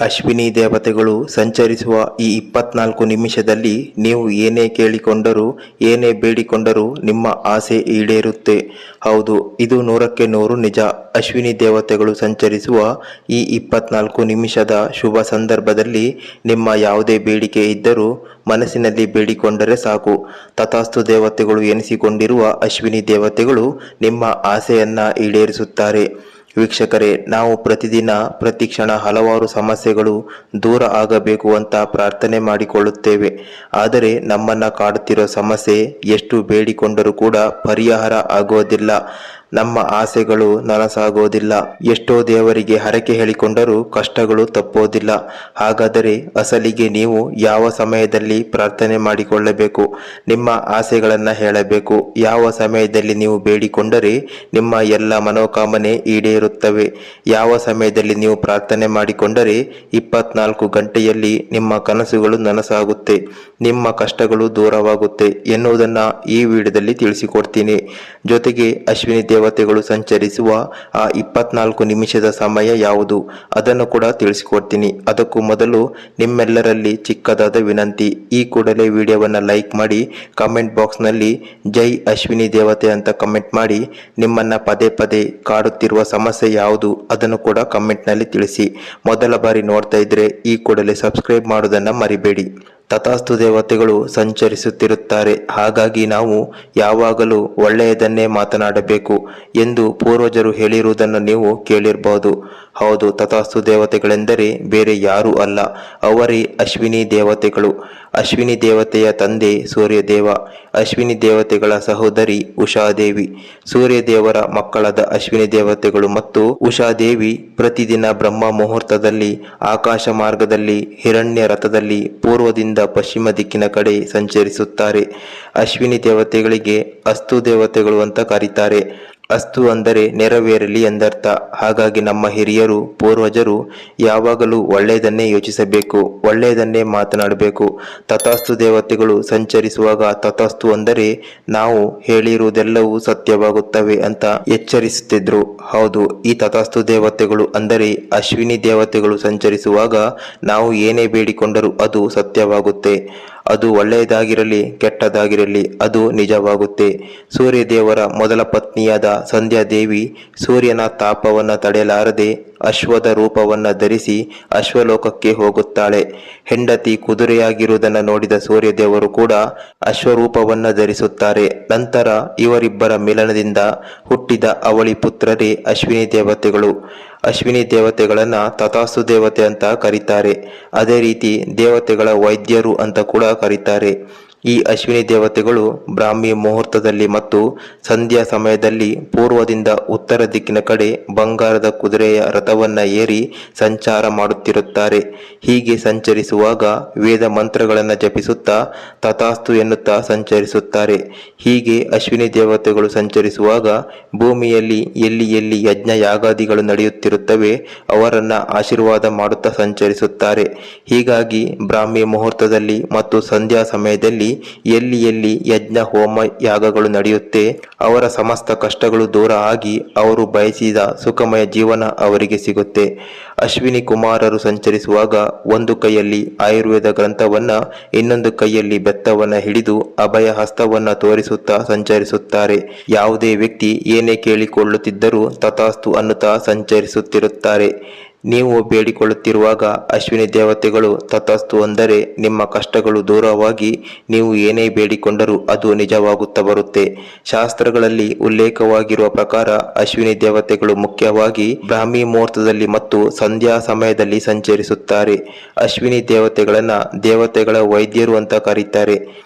ಅಶ್ವಿನಿ ದೇವತೆಗಳು ಸಂಚರಿಸುವ ಈ 24 ನಿಮಿಷದಲ್ಲಿ ನೀವು ಏನೇ ಕೇಳಿಕೊಂಡರೂ ಏನೇ ಬೇಡಿಕೊಂಡರೂ ನಿಮ್ಮ ಆಸೆ ಈಡೇರುತ್ತೆ. ಹೌದು, ಇದು 100ಕ್ಕೆ 100 ನಿಜ. ಅಶ್ವಿನಿ ದೇವತೆಗಳು ಸಂಚರಿಸುವ ಈ 24 ನಿಮಿಷದ ಶುಭ ಸಂದರ್ಭದಲ್ಲಿ ನಿಮ್ಮ ಯಾವುದೇ ಬೇಡಿಕೆ ಇದ್ದರೂ ಮನಸ್ಸಿನಲ್ಲಿ ಬೇಡಿಕೊಂಡರೆ ಸಾಕು. ತಥಾಸ್ತು ದೇವತೆಗಳು ಎನಿಸಿಕೊಂಡಿರುವ ಅಶ್ವಿನಿ ದೇವತೆಗಳು ನಿಮ್ಮ ಆಸೆಯನ್ನ ಈಡೇರಿಸುತ್ತಾರೆ. ವೀಕ್ಷಕರೇ, ನಾವು ಪ್ರತಿದಿನ ಪ್ರತಿಕ್ಷಣ ಹಲವಾರು ಸಮಸ್ಯೆಗಳು ದೂರ ಆಗಬೇಕು ಅಂತ ಪ್ರಾರ್ಥನೆ ಮಾಡಿಕೊಳ್ಳುತ್ತೇವೆ. ಆದರೆ ನಮ್ಮನ್ನ ಕಾಡುತ್ತಿರೋ ಸಮಸ್ಯೆ ಎಷ್ಟು ಬೇಡಿಕೊಂಡರೂ ಕೂಡ ಪರಿಹಾರ ಆಗೋದಿಲ್ಲ. ನಮ್ಮ ಆಸೆಗಳು ನನಸಾಗೋದಿಲ್ಲ. ಎಷ್ಟೋ ದೇವರಿಗೆ ಹರಕೆ ಹೇಳಿಕೊಂಡರೂ ಕಷ್ಟಗಳು ತಪ್ಪೋದಿಲ್ಲ. ಹಾಗಾದರೆ ಅಸಲಿಗೆ ನೀವು ಯಾವ ಸಮಯದಲ್ಲಿ ಪ್ರಾರ್ಥನೆ ಮಾಡಿಕೊಳ್ಳಬೇಕು? ನಿಮ್ಮ ಆಸೆಗಳನ್ನು ಹೇಳಬೇಕು. ಯಾವ ಸಮಯದಲ್ಲಿ ನೀವು ಬೇಡಿಕೊಂಡರೆ ನಿಮ್ಮ ಎಲ್ಲ ಮನೋಕಾಮನೆ ಈಡೇರುತ್ತವೆ? ಯಾವ ಸಮಯದಲ್ಲಿ ನೀವು ಪ್ರಾರ್ಥನೆ ಮಾಡಿಕೊಂಡರೆ 24 ಗಂಟೆಯಲ್ಲಿ ನಿಮ್ಮ ಕನಸುಗಳು ನನಸಾಗುತ್ತೆ, ನಿಮ್ಮ ಕಷ್ಟಗಳು ದೂರವಾಗುತ್ತೆ ಎನ್ನುವುದನ್ನು ಈ ವಿಡಿಯೋದಲ್ಲಿ ತಿಳಿಸಿಕೊಡ್ತೀನಿ. ಜೊತೆಗೆ ಅಶ್ವಿನಿ ದೇವತೆಗಳು ಸಂಚರಿಸುವ ಆ 24 ನಿಮಿಷದ ಸಮಯ ಯಾವುದು ಅದನ್ನು ಕೂಡ ತಿಳಿಸಿಕೊಡ್ತೀನಿ. ಅದಕ್ಕೂ ಮೊದಲು ನಿಮ್ಮೆಲ್ಲರಲ್ಲಿ ಚಿಕ್ಕದಾದ ವಿನಂತಿ, ಈ ಕೂಡಲೇ ವಿಡಿಯೋವನ್ನು ಲೈಕ್ ಮಾಡಿ, ಕಮೆಂಟ್ ಬಾಕ್ಸ್ನಲ್ಲಿ ಜೈ ಅಶ್ವಿನಿ ದೇವತೆ ಅಂತ ಕಮೆಂಟ್ ಮಾಡಿ. ನಿಮ್ಮನ್ನ ಪದೇ ಪದೇ ಕಾಡುತ್ತಿರುವ ಸಮಸ್ಯೆ ಯಾವುದು ಅದನ್ನು ಕೂಡ ಕಮೆಂಟ್ನಲ್ಲಿ ತಿಳಿಸಿ. ಮೊದಲ ಬಾರಿ ನೋಡ್ತಾ ಇದ್ರೆ ಈ ಕೂಡಲೇ ಸಬ್ಸ್ಕ್ರೈಬ್ ಮಾಡೋದನ್ನು ಮರಿಬೇಡಿ. ತಥಾಸ್ತು ದೇವತೆಗಳು ಸಂಚರಿಸುತ್ತಿರುತ್ತಾರೆ. ಹಾಗಾಗಿ ನಾವು ಯಾವಾಗಲೂ ಒಳ್ಳೆಯದನ್ನೇ ಮಾತನಾಡಬೇಕು ಎಂದು ಪೂರ್ವಜರು ಹೇಳಿರುವುದನ್ನು ನೀವು ಕೇಳಿರಬಹುದು. ಹೌದು, ತಥಾಸ್ತು ದೇವತೆಗಳೆಂದರೆ ಬೇರೆ ಯಾರೂ ಅಲ್ಲ, ಅವರೇ ಅಶ್ವಿನಿ ದೇವತೆಗಳು. ಅಶ್ವಿನಿ ದೇವತೆಯ ತಂದೆ ಸೂರ್ಯದೇವ, ಅಶ್ವಿನಿ ದೇವತೆಗಳ ಸಹೋದರಿ ಉಷಾದೇವಿ. ಸೂರ್ಯದೇವರ ಮಕ್ಕಳಾದ ಅಶ್ವಿನಿ ದೇವತೆಗಳು ಮತ್ತು ಉಷಾದೇವಿ ಪ್ರತಿದಿನ ಬ್ರಹ್ಮ ಮುಹೂರ್ತದಲ್ಲಿ ಆಕಾಶ ಮಾರ್ಗದಲ್ಲಿ ಹಿರಣ್ಯ ರಥದಲ್ಲಿ ಪೂರ್ವದಿಂದ ಪಶ್ಚಿಮ ದಿಕ್ಕಿನ ಕಡೆ ಸಂಚರಿಸುತ್ತಾರೆ. ಅಶ್ವಿನಿ ದೇವತೆಗಳಿಗೆ ಅಸ್ತು ದೇವತೆಗಳು ಅಂತ ಕರೀತಾರೆ. ಅಸ್ತು ಅಂದರೆ ನೆರವೇರಲಿ ಎಂದರ್ಥ. ಹಾಗಾಗಿ ನಮ್ಮ ಹಿರಿಯರು ಪೂರ್ವಜರು ಯಾವಾಗಲೂ ಒಳ್ಳೆಯದನ್ನೇ ಯೋಚಿಸಬೇಕು, ಒಳ್ಳೆಯದನ್ನೇ ಮಾತನಾಡಬೇಕು. ತಥಾಸ್ತು ದೇವತೆಗಳು ಸಂಚರಿಸುವಾಗ ತಥಾಸ್ತು ಅಂದರೆ ನಾವು ಹೇಳಿರುವುದೆಲ್ಲವೂ ಸತ್ಯವಾಗುತ್ತವೆ ಅಂತ ಎಚ್ಚರಿಸುತ್ತಿದ್ರು. ಹೌದು, ಈ ತಥಾಸ್ತು ದೇವತೆಗಳು ಅಂದರೆ ಅಶ್ವಿನಿ ದೇವತೆಗಳು ಸಂಚರಿಸುವಾಗ ನಾವು ಏನೇ ಬೇಡಿಕೊಂಡರೂ ಅದು ಸತ್ಯವಾಗುತ್ತೆ. ಅದು ಒಳ್ಳೆಯದಾಗಿರಲಿ ಕೆಟ್ಟದಾಗಿರಲಿ ಅದು ನಿಜವಾಗುತ್ತೆ. ಸೂರ್ಯದೇವರ ಮೊದಲ ಪತ್ನಿಯಾದ ಸಂಧ್ಯಾದೇವಿ ಸೂರ್ಯನ ತಾಪವನ್ನು ತಡೆಯಲಾರದೆ ಅಶ್ವದ ರೂಪವನ್ನು ಧರಿಸಿ ಅಶ್ವಲೋಕಕ್ಕೆ ಹೋಗುತ್ತಾಳೆ. ಹೆಂಡತಿ ಕುದುರೆಯಾಗಿರುವುದನ್ನು ನೋಡಿದ ಸೂರ್ಯದೇವರು ಕೂಡ ಅಶ್ವರೂಪವನ್ನು ಧರಿಸುತ್ತಾರೆ. ನಂತರ ಇವರಿಬ್ಬರ ಮಿಲನದಿಂದ ಹುಟ್ಟಿದ ಅವಳಿ ಪುತ್ರರೇ ಅಶ್ವಿನಿ ದೇವತೆಗಳು. ಅಶ್ವಿನಿ ದೇವತೆಗಳನ್ನ ತಥಾಸ್ತು ದೇವತೆ ಅಂತ ಕರೀತಾರೆ. ಅದೇ ರೀತಿ ದೇವತೆಗಳ ವೈದ್ಯರು ಅಂತ ಕೂಡ ಕರೀತಾರೆ. ಈ ಅಶ್ವಿನಿ ದೇವತೆಗಳು ಬ್ರಾಹ್ಮಿ ಮುಹೂರ್ತದಲ್ಲಿ ಮತ್ತು ಸಂಧ್ಯಾ ಸಮಯದಲ್ಲಿ ಪೂರ್ವದಿಂದ ಉತ್ತರ ದಿಕ್ಕಿನ ಕಡೆ ಬಂಗಾರದ ಕುದುರೆಯ ರಥವನ್ನ ಏರಿ ಸಂಚಾರ ಮಾಡುತ್ತಿರುತ್ತಾರೆ. ಹೀಗೆ ಸಂಚರಿಸುವಾಗ ವೇದ ಮಂತ್ರಗಳನ್ನು ಜಪಿಸುತ್ತಾ ತಥಾಸ್ತು ಎನ್ನುತ್ತಾ ಸಂಚರಿಸುತ್ತಾರೆ. ಹೀಗೆ ಅಶ್ವಿನಿ ದೇವತೆಗಳು ಸಂಚರಿಸುವಾಗ ಭೂಮಿಯಲ್ಲಿ ಎಲ್ಲಿ ಎಲ್ಲಿ ಯಜ್ಞ ಯಾಗಾದಿಗಳು ನಡೆಯುತ್ತಿರುತ್ತವೆ ಅವರನ್ನ ಆಶೀರ್ವಾದ ಮಾಡುತ್ತಾ ಸಂಚರಿಸುತ್ತಾರೆ. ಹೀಗಾಗಿ ಬ್ರಾಹ್ಮಿ ಮುಹೂರ್ತದಲ್ಲಿ ಮತ್ತು ಸಂಧ್ಯಾ ಸಮಯದಲ್ಲಿ ಎಲ್ಲಿ ಎಲ್ಲಿ ಯಜ್ಞ ಹೋಮ ಯಾಗಗಳು ನಡೆಯುತ್ತೆ ಅವರ ಸಮಸ್ತ ಕಷ್ಟಗಳು ದೂರ ಆಗಿ ಅವರು ಬಯಸಿದ ಸುಖಮಯ ಜೀವನ ಅವರಿಗೆ ಸಿಗುತ್ತೆ. ಅಶ್ವಿನಿ ಕುಮಾರರು ಸಂಚರಿಸುವಾಗ ಒಂದು ಕೈಯಲ್ಲಿ ಆಯುರ್ವೇದ ಗ್ರಂಥವನ್ನ ಇನ್ನೊಂದು ಕೈಯಲ್ಲಿ ಬೆತ್ತವನ್ನ ಹಿಡಿದು ಅಭಯ ಹಸ್ತವನ್ನ ತೋರಿಸುತ್ತಾ ಸಂಚರಿಸುತ್ತಾರೆ. ಯಾವುದೇ ವ್ಯಕ್ತಿ ಏನೇ ಕೇಳಿಕೊಳ್ಳುತ್ತಿದ್ದರೂ ತಥಾಸ್ತು ಅನ್ನುತ್ತಾ ಸಂಚರಿಸುತ್ತಿರುತ್ತಾರೆ. ನೀವು ಬೇಡಿಕೊಳ್ಳುತ್ತಿರುವಾಗ ಅಶ್ವಿನಿ ದೇವತೆಗಳು ತಥಾಸ್ತು ಅಂದರೆ ನಿಮ್ಮ ಕಷ್ಟಗಳು ದೂರವಾಗಿ ನೀವು ಏನೇ ಬೇಡಿಕೊಂಡರೂ ಅದು ನಿಜವಾಗುತ್ತಾ ಬರುತ್ತೆ. ಶಾಸ್ತ್ರಗಳಲ್ಲಿ ಉಲ್ಲೇಖವಾಗಿರುವ ಪ್ರಕಾರ ಅಶ್ವಿನಿ ದೇವತೆಗಳು ಮುಖ್ಯವಾಗಿ ಬ್ರಾಹ್ಮಿ ಮುಹೂರ್ತದಲ್ಲಿ ಮತ್ತು ಸಂಧ್ಯಾ ಸಮಯದಲ್ಲಿ ಸಂಚರಿಸುತ್ತಾರೆ. ಅಶ್ವಿನಿ ದೇವತೆಗಳನ್ನ ದೇವತೆಗಳ ವೈದ್ಯರು ಅಂತ ಕರೀತಾರೆ.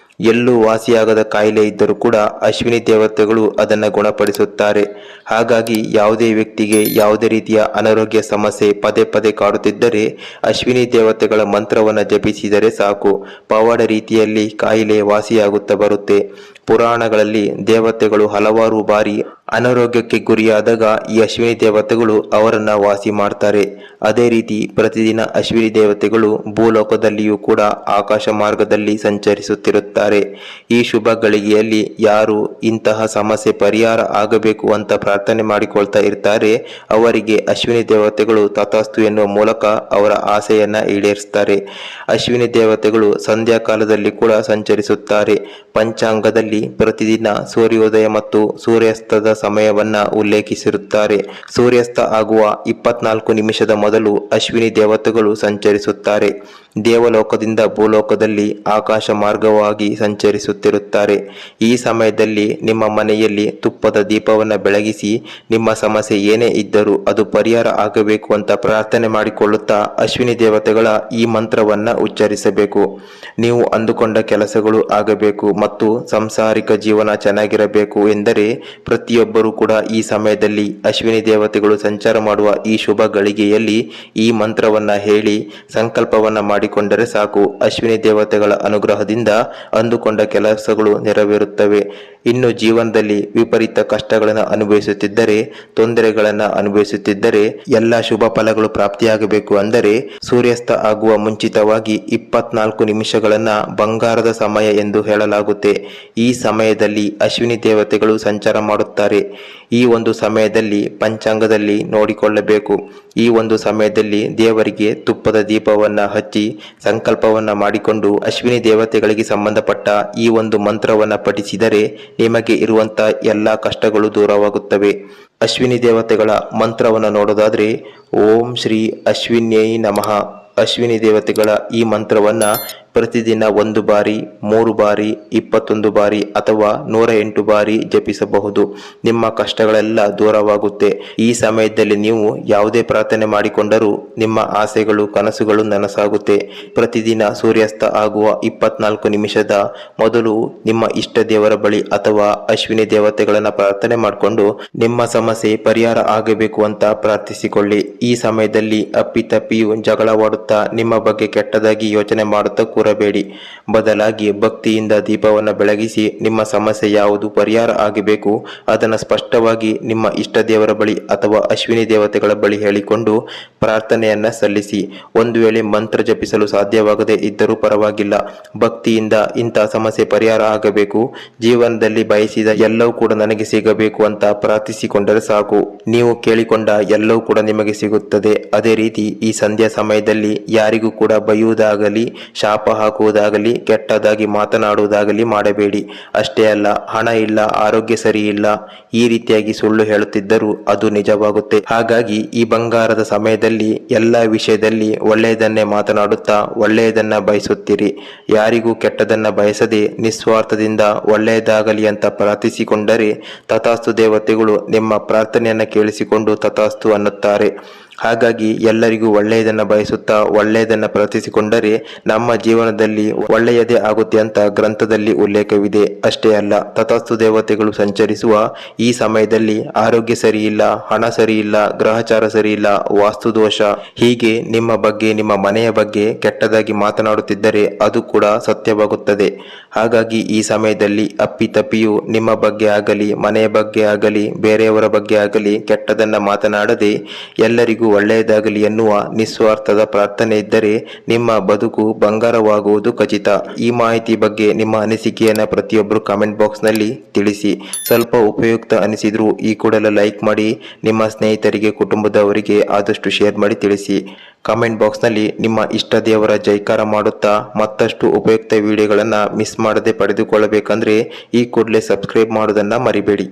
ಎಲ್ಲೂ ವಾಸಿಯಾಗದ ಕಾಯಿಲೆ ಇದ್ದರೂ ಕೂಡ ಅಶ್ವಿನಿ ದೇವತೆಗಳು ಅದನ್ನು ಗುಣಪಡಿಸುತ್ತಾರೆ. ಹಾಗಾಗಿ ಯಾವುದೇ ವ್ಯಕ್ತಿಗೆ ಯಾವುದೇ ರೀತಿಯ ಅನಾರೋಗ್ಯ ಸಮಸ್ಯೆ ಪದೇ ಪದೇ ಕಾಡುತ್ತಿದ್ದರೆ ಅಶ್ವಿನಿ ದೇವತೆಗಳ ಮಂತ್ರವನ್ನು ಜಪಿಸಿದರೆ ಸಾಕು, ಪವಾಡ ರೀತಿಯಲ್ಲಿ ಕಾಯಿಲೆ ವಾಸಿಯಾಗುತ್ತಾ ಬರುತ್ತೆ. ಪುರಾಣಗಳಲ್ಲಿ ದೇವತೆಗಳು ಹಲವಾರು ಬಾರಿ ಅನಾರೋಗ್ಯಕ್ಕೆ ಗುರಿಯಾದಾಗ ಈ ಅಶ್ವಿನಿ ದೇವತೆಗಳು ಅವರನ್ನ ವಾಸಿ ಮಾಡ್ತಾರೆ. ಅದೇ ರೀತಿ ಪ್ರತಿದಿನ ಅಶ್ವಿನಿ ದೇವತೆಗಳು ಭೂಲೋಕದಲ್ಲಿಯೂ ಕೂಡ ಆಕಾಶ ಮಾರ್ಗದಲ್ಲಿ ಸಂಚರಿಸುತ್ತಿರುತ್ತಾರೆ. ಈ ಶುಭ ಗಳಿಗೆಯಲ್ಲಿ ಯಾರು ಇಂತಹ ಸಮಸ್ಯೆ ಪರಿಹಾರ ಆಗಬೇಕು ಅಂತ ಪ್ರಾರ್ಥನೆ ಮಾಡಿಕೊಳ್ತಾ ಇರ್ತಾರೆ ಅವರಿಗೆ ಅಶ್ವಿನಿ ದೇವತೆಗಳು ತಥಾಸ್ತು ಎನ್ನುವ ಮೂಲಕ ಅವರ ಆಸೆಯನ್ನ ಈಡೇರಿಸ್ತಾರೆ. ಅಶ್ವಿನಿ ದೇವತೆಗಳು ಸಂಧ್ಯಾ ಕಾಲದಲ್ಲಿ ಕೂಡ ಸಂಚರಿಸುತ್ತಾರೆ. ಪಂಚಾಂಗದಲ್ಲಿ ಪ್ರತಿದಿನ ಸೂರ್ಯೋದಯ ಮತ್ತು ಸೂರ್ಯಾಸ್ತದ ಸಮಯವನ್ನ ಉಲ್ಲೇಖಿಸಿರುತ್ತಾರೆ. ಸೂರ್ಯಾಸ್ತ ಆಗುವ 24 ನಿಮಿಷದ ಮೊದಲು ಅಶ್ವಿನಿ ದೇವತೆಗಳು ಸಂಚರಿಸುತ್ತಾರೆ. ದೇವಲೋಕದಿಂದ ಭೂಲೋಕದಲ್ಲಿ ಆಕಾಶ ಮಾರ್ಗವಾಗಿ ಸಂಚರಿಸುತ್ತಿರುತ್ತಾರೆ. ಈ ಸಮಯದಲ್ಲಿ ನಿಮ್ಮ ಮನೆಯಲ್ಲಿ ತುಪ್ಪದ ದೀಪವನ್ನು ಬೆಳಗಿಸಿ ನಿಮ್ಮ ಸಮಸ್ಯೆ ಏನೇ ಇದ್ದರೂ ಅದು ಪರಿಹಾರ ಆಗಬೇಕು ಅಂತ ಪ್ರಾರ್ಥನೆ ಮಾಡಿಕೊಳ್ಳುತ್ತಾ ಅಶ್ವಿನಿ ದೇವತೆಗಳ ಈ ಮಂತ್ರವನ್ನ ಉಚ್ಚರಿಸಬೇಕು. ನೀವು ಅಂದುಕೊಂಡ ಕೆಲಸಗಳು ಆಗಬೇಕು ಮತ್ತು ಸಾಂಸಾರಿಕ ಜೀವನ ಚೆನ್ನಾಗಿರಬೇಕು ಎಂದರೆ ಪ್ರತಿಯೊಬ್ಬರೂ ಕೂಡ ಈ ಸಮಯದಲ್ಲಿ ಅಶ್ವಿನಿ ದೇವತೆಗಳು ಸಂಚಾರ ಮಾಡುವ ಈ ಶುಭ ಗಳಿಗೆಯಲ್ಲಿ ಈ ಮಂತ್ರವನ್ನ ಹೇಳಿ ಸಂಕಲ್ಪವನ್ನ ಮಾಡಿಕೊಂಡರೆ ಸಾಕು. ಅಶ್ವಿನಿ ದೇವತೆಗಳ ಅನುಗ್ರಹದಿಂದ ಅಂದುಕೊಂಡ ಕೆಲಸಗಳು ನೆರವೇರುತ್ತವೆ. ಇನ್ನು ಜೀವನದಲ್ಲಿ ವಿಪರೀತ ಕಷ್ಟಗಳನ್ನು ಅನುಭವಿಸುತ್ತಿದ್ದರೆ, ತೊಂದರೆಗಳನ್ನು ಅನುಭವಿಸುತ್ತಿದ್ದರೆ ಎಲ್ಲ ಶುಭ ಫಲಗಳು ಪ್ರಾಪ್ತಿಯಾಗಬೇಕು ಅಂದರೆ ಸೂರ್ಯಾಸ್ತ ಆಗುವ ಮುಂಚಿತವಾಗಿ 24 ನಿಮಿಷಗಳನ್ನ ಬಂಗಾರದ ಸಮಯ ಎಂದು ಹೇಳಲಾಗುತ್ತೆ. ಈ ಸಮಯದಲ್ಲಿ ಅಶ್ವಿನಿ ದೇವತೆಗಳು ಸಂಚಾರ ಮಾಡುತ್ತಾರೆ. ಈ ಒಂದು ಸಮಯದಲ್ಲಿ ಪಂಚಾಂಗದಲ್ಲಿ ನೋಡಿಕೊಳ್ಳಬೇಕು. ಈ ಒಂದು ಸಮಯದಲ್ಲಿ ದೇವರಿಗೆ ತುಪ್ಪದ ದೀಪವನ್ನ ಹಚ್ಚಿ ಸಂಕಲ್ಪವನ್ನ ಮಾಡಿಕೊಂಡು ಅಶ್ವಿನಿ ದೇವತೆಗಳಿಗೆ ಸಂಬಂಧಪಟ್ಟ ಈ ಒಂದು ಮಂತ್ರವನ್ನ ಪಠಿಸಿದರೆ ನಿಮಗೆ ಇರುವಂತ ಎಲ್ಲಾ ಕಷ್ಟಗಳು ದೂರವಾಗುತ್ತವೆ. ಅಶ್ವಿನಿ ದೇವತೆಗಳ ಮಂತ್ರವನ್ನು ನೋಡೋದಾದ್ರೆ ಓಂ ಶ್ರೀ ಅಶ್ವಿನ್ಯೈ ನಮಃ. ಅಶ್ವಿನಿ ದೇವತೆಗಳ ಈ ಮಂತ್ರವನ್ನ ಪ್ರತಿದಿನ 1 ಬಾರಿ, 3 ಬಾರಿ, 21 ಬಾರಿ ಅಥವಾ 108 ಬಾರಿ ಜಪಿಸಬಹುದು. ನಿಮ್ಮ ಕಷ್ಟಗಳೆಲ್ಲ ದೂರವಾಗುತ್ತೆ. ಈ ಸಮಯದಲ್ಲಿ ನೀವು ಯಾವುದೇ ಪ್ರಾರ್ಥನೆ ಮಾಡಿಕೊಂಡರೂ ನಿಮ್ಮ ಆಸೆಗಳು, ಕನಸುಗಳು ನನಸಾಗುತ್ತೆ. ಪ್ರತಿದಿನ ಸೂರ್ಯಾಸ್ತ ಆಗುವ 24 ನಿಮಿಷದ ಮೊದಲು ನಿಮ್ಮ ಇಷ್ಟ ದೇವರ ಬಳಿ ಅಥವಾ ಅಶ್ವಿನಿ ದೇವತೆಗಳನ್ನ ಪ್ರಾರ್ಥನೆ ಮಾಡಿಕೊಂಡು ನಿಮ್ಮ ಸಮಸ್ಯೆ ಪರಿಹಾರ ಆಗಬೇಕು ಅಂತ ಪ್ರಾರ್ಥಿಸಿಕೊಳ್ಳಿ. ಈ ಸಮಯದಲ್ಲಿ ಅಪ್ಪಿತಪ್ಪಿಯು ಜಗಳವಾಡುತ್ತಾ ನಿಮ್ಮ ಬಗ್ಗೆ ಕೆಟ್ಟದಾಗಿ ಯೋಚನೆ ಮಾಡುತ್ತಾ ಕೂರಬೇಡಿ. ಬದಲಾಗಿ ಭಕ್ತಿಯಿಂದ ದೀಪವನ್ನು ಬೆಳಗಿಸಿ ನಿಮ್ಮ ಸಮಸ್ಯೆ ಯಾವುದು ಪರಿಹಾರ ಆಗಬೇಕು ಅದನ್ನು ಸ್ಪಷ್ಟವಾಗಿ ನಿಮ್ಮ ಇಷ್ಟ ದೇವರ ಬಳಿ ಅಥವಾ ಅಶ್ವಿನಿ ದೇವತೆಗಳ ಬಳಿ ಹೇಳಿಕೊಂಡು ಪ್ರಾರ್ಥನೆಯನ್ನ ಸಲ್ಲಿಸಿ. ಒಂದು ವೇಳೆ ಮಂತ್ರ ಜಪಿಸಲು ಸಾಧ್ಯವಾಗದೇ ಇದ್ದರೂ ಪರವಾಗಿಲ್ಲ, ಭಕ್ತಿಯಿಂದ ಇಂತಹ ಸಮಸ್ಯೆ ಪರಿಹಾರ ಆಗಬೇಕು, ಜೀವನದಲ್ಲಿ ಬಯಸಿದ ಎಲ್ಲವೂ ಕೂಡ ನನಗೆ ಸಿಗಬೇಕು ಅಂತ ಪ್ರಾರ್ಥಿಸಿಕೊಂಡರೆ ಸಾಕು. ನೀವು ಕೇಳಿಕೊಂಡ ಎಲ್ಲವೂ ಕೂಡ ನಿಮಗೆ ಸಿಗುತ್ತದೆ. ಅದೇ ರೀತಿ ಈ ಸಂಧ್ಯಾ ಸಮಯದಲ್ಲಿ ಯಾರಿಗೂ ಕೂಡ ಬೈಯುವುದಾಗಲಿ, ಶಾಪ ಹಾಕುವುದಾಗಲಿ, ಕೆಟ್ಟದಾಗಿ ಮಾತನಾಡುವುದಾಗಲಿ ಮಾಡಬೇಡಿ. ಅಷ್ಟೇ ಅಲ್ಲ, ಹಣ ಇಲ್ಲ, ಆರೋಗ್ಯ ಸರಿ ಇಲ್ಲ, ಈ ರೀತಿಯಾಗಿ ಸುಳ್ಳು ಹೇಳುತ್ತಿದ್ದರೂ ಅದು ನಿಜವಾಗುತ್ತೆ. ಹಾಗಾಗಿ ಈ ಬಂಗಾರದ ಸಮಯದಲ್ಲಿ ಎಲ್ಲ ವಿಷಯದಲ್ಲಿ ಒಳ್ಳೆಯದನ್ನೇ ಮಾತನಾಡುತ್ತಾ ಒಳ್ಳೆಯದನ್ನ ಬಯಸುತ್ತೀರಿ. ಯಾರಿಗೂ ಕೆಟ್ಟದನ್ನ ಬಯಸದೆ ನಿಸ್ವಾರ್ಥದಿಂದ ಒಳ್ಳೆಯದಾಗಲಿ ಅಂತ ಪ್ರಾರ್ಥಿಸಿಕೊಂಡರೆ ತಥಾಸ್ತು ದೇವತೆಗಳು ನಿಮ್ಮ ಪ್ರಾರ್ಥನೆಯನ್ನ ಕೇಳಿಸಿಕೊಂಡು ತಥಾಸ್ತು ಅನ್ನುತ್ತಾರೆ. ಹಾಗಾಗಿ ಎಲ್ಲರಿಗೂ ಒಳ್ಳೆಯದನ್ನ ಬಯಸುತ್ತಾ ಒಳ್ಳೆಯದನ್ನ ಪ್ರಾರ್ಥಿಸಿಕೊಂಡರೆ ನಮ್ಮ ಜೀವನದಲ್ಲಿ ಒಳ್ಳೆಯದೇ ಆಗುತ್ತೆ ಅಂತ ಗ್ರಂಥದಲ್ಲಿ ಉಲ್ಲೇಖವಿದೆ. ಅಷ್ಟೇ ಅಲ್ಲ, ತಥಾಸ್ತು ದೇವತೆಗಳು ಸಂಚರಿಸುವ ಈ ಸಮಯದಲ್ಲಿ ಆರೋಗ್ಯ ಸರಿ ಇಲ್ಲ, ಹಣ ಸರಿ ಇಲ್ಲ, ಗ್ರಹಚಾರ ಸರಿ ಇಲ್ಲ, ವಾಸ್ತು ದೋಷ, ಹೀಗೆ ನಿಮ್ಮ ಬಗ್ಗೆ, ನಿಮ್ಮ ಮನೆಯ ಬಗ್ಗೆ ಕೆಟ್ಟದಾಗಿ ಮಾತನಾಡುತ್ತಿದ್ದರೆ ಅದು ಕೂಡ ಸತ್ಯವಾಗುತ್ತದೆ. ಹಾಗಾಗಿ ಈ ಸಮಯದಲ್ಲಿ ಅಪ್ಪಿತಪ್ಪಿಯು ನಿಮ್ಮ ಬಗ್ಗೆ ಆಗಲಿ, ಮನೆಯ ಬಗ್ಗೆ ಆಗಲಿ, ಬೇರೆಯವರ ಬಗ್ಗೆ ಆಗಲಿ ಕೆಟ್ಟದನ್ನ ಮಾತನಾಡದೆ ಎಲ್ಲರಿಗೂ ಒಳ್ಳೆಯದಾಗಲಿ ಎನ್ನುವ ನಿಸ್ವಾರ್ಥದ ಪ್ರಾರ್ಥನೆ ಇದ್ದರೆ ನಿಮ್ಮ ಬದುಕು ಬಂಗಾರವಾಗುವುದು ಖಚಿತ. ಈ ಮಾಹಿತಿ ಬಗ್ಗೆ ನಿಮ್ಮ ಅನಿಸಿಕೆಯನ್ನ ಪ್ರತಿಯೊಬ್ಬರು ಕಾಮೆಂಟ್ ಬಾಕ್ಸ್ ನಲ್ಲಿ ತಿಳಿಸಿ. ಸ್ವಲ್ಪ ಉಪಯುಕ್ತ ಅನಿಸಿದ್ರು ಈ ಕೂಡಲೇ ಲೈಕ್ ಮಾಡಿ, ನಿಮ್ಮ ಸ್ನೇಹಿತರಿಗೆ, ಕುಟುಂಬದವರಿಗೆ ಆದಷ್ಟು ಶೇರ್ ಮಾಡಿ ತಿಳಿಸಿ. ಕಾಮೆಂಟ್ ಬಾಕ್ಸ್ ನಲ್ಲಿ ನಿಮ್ಮ ಇಷ್ಟ ದೇವರ ಜೈಕಾರ ಮಾಡುತ್ತಾ ಮತ್ತಷ್ಟು ಉಪಯುಕ್ತ ವಿಡಿಯೋಗಳನ್ನ ಮಿಸ್ ಮಾಡದೆ ಪಡೆದುಕೊಳ್ಳಬೇಕಂದ್ರೆ ಈ ಕೂಡಲೇ ಸಬ್ಸ್ಕ್ರೈಬ್ ಮಾಡೋದನ್ನ ಮರಿಬೇಡಿ.